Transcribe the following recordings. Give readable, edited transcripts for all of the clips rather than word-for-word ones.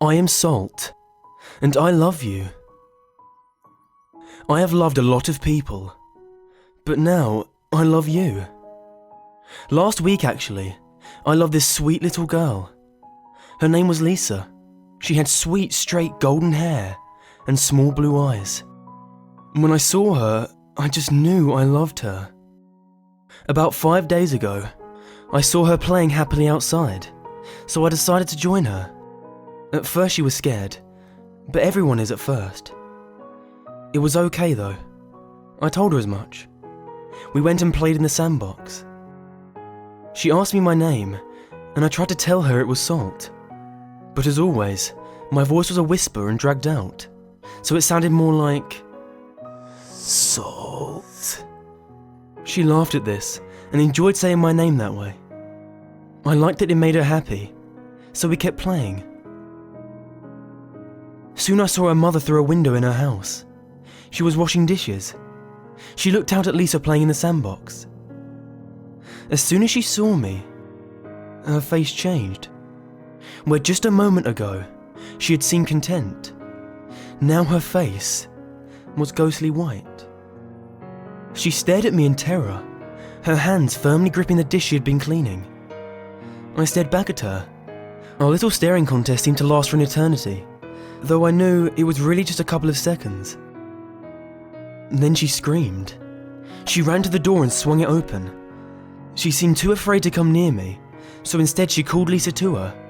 I am Salt, and I love you. I have loved a lot of people, but now I love you. Last week, actually, I loved this sweet little girl. Her name was Lisa. She had sweet, straight golden hair and small blue eyes. When I saw her, I just knew I loved her. About 5 days ago, I saw her playing happily outside, so I decided to join her. At first she was scared, but everyone is at first. It was okay though. I told her as much. We went and played in the sandbox. She asked me my name, and I tried to tell her it was Salt. But as always, my voice was a whisper and dragged out, so it sounded more like Salt. She laughed at this and enjoyed saying my name that way. I liked that it made her happy, so we kept playing. Soon I saw her mother through a window in her house. She was washing dishes. She looked out at Lisa playing in the sandbox. As soon as she saw me, her face changed. Where just a moment ago, she had seemed content, now her face was ghostly white. She stared at me in terror, her hands firmly gripping the dish she had been cleaning. I stared back at her. Our little staring contest seemed to last for an eternity, though I knew it was really just a couple of seconds. Then she screamed. She ran to the door and swung it open. She seemed too afraid to come near me, so instead she called Lisa to her.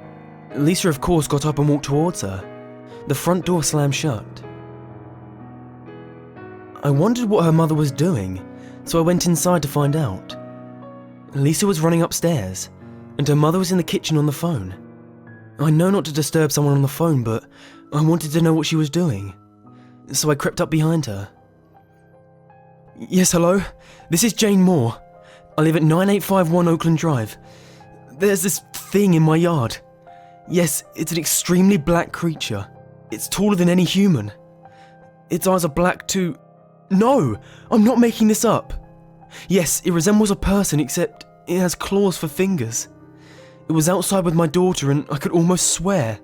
Lisa of course got up and walked towards her. The front door slammed shut. I wondered what her mother was doing, so I went inside to find out. Lisa was running upstairs, and her mother was in the kitchen on the phone. I know not to disturb someone on the phone, but I wanted to know what she was doing, so I crept up behind her. Yes, hello? This is Jane Moore. I live at 9851 Oakland Drive. There's this thing in my yard. Yes, it's an extremely black creature. It's taller than any human. Its eyes are black too. No, I'm not making this up. Yes, it resembles a person except it has claws for fingers. It was outside with my daughter and I could almost swear.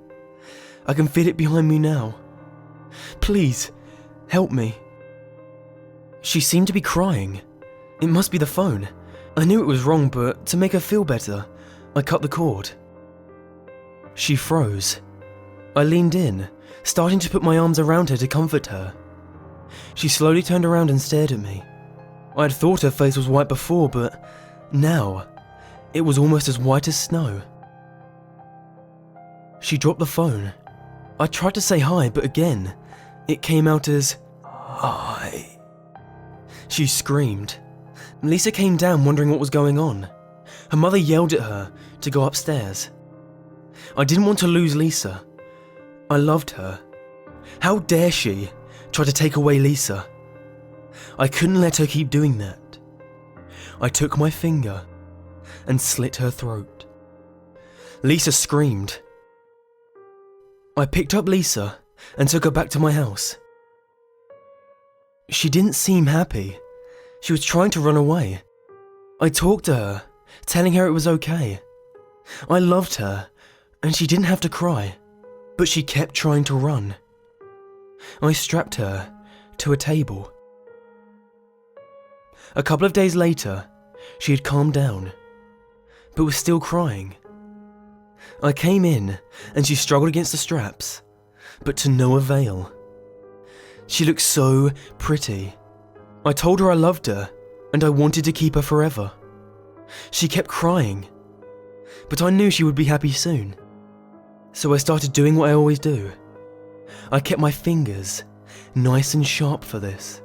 I can feel it behind me now. Please, help me. She seemed to be crying. It must be the phone. I knew it was wrong, but to make her feel better, I cut the cord. She froze. I leaned in, starting to put my arms around her to comfort her. She slowly turned around and stared at me. I had thought her face was white before, but now, it was almost as white as snow. She dropped the phone. I tried to say hi, but again, it came out as hi. She screamed. Lisa came down wondering what was going on. Her mother yelled at her to go upstairs. I didn't want to lose Lisa. I loved her. How dare she try to take away Lisa? I couldn't let her keep doing that. I took my finger and slit her throat. Lisa screamed. I picked up Lisa and took her back to my house. She didn't seem happy. She was trying to run away. I talked to her, telling her it was okay. I loved her, and she didn't have to cry, but she kept trying to run. I strapped her to a table. A couple of days later, she had calmed down, but was still crying. I came in, and she struggled against the straps, but to no avail. She looked so pretty. I told her I loved her, and I wanted to keep her forever. She kept crying, but I knew she would be happy soon. So I started doing what I always do. I kept my fingers nice and sharp for this.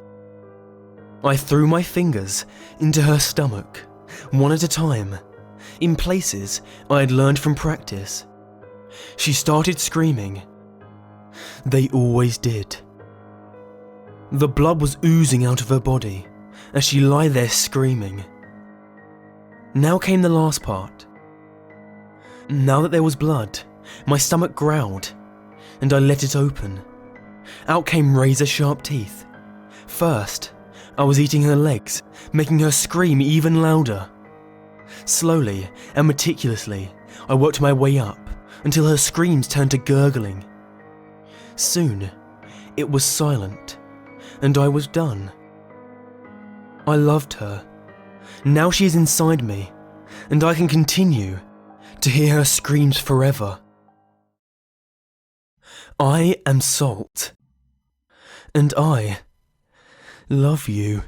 I threw my fingers into her stomach, one at a time, in places I had learned from practice. She started screaming. They always did. The blood was oozing out of her body as she lay there screaming. Now came the last part. Now that there was blood, my stomach growled, and I let it open. Out came razor-sharp teeth. First, I was eating her legs, making her scream even louder. Slowly and meticulously, I worked my way up, until her screams turned to gurgling. Soon, it was silent, and I was done. I loved her. Now she is inside me, and I can continue to hear her screams forever. I am Salt, and I love you.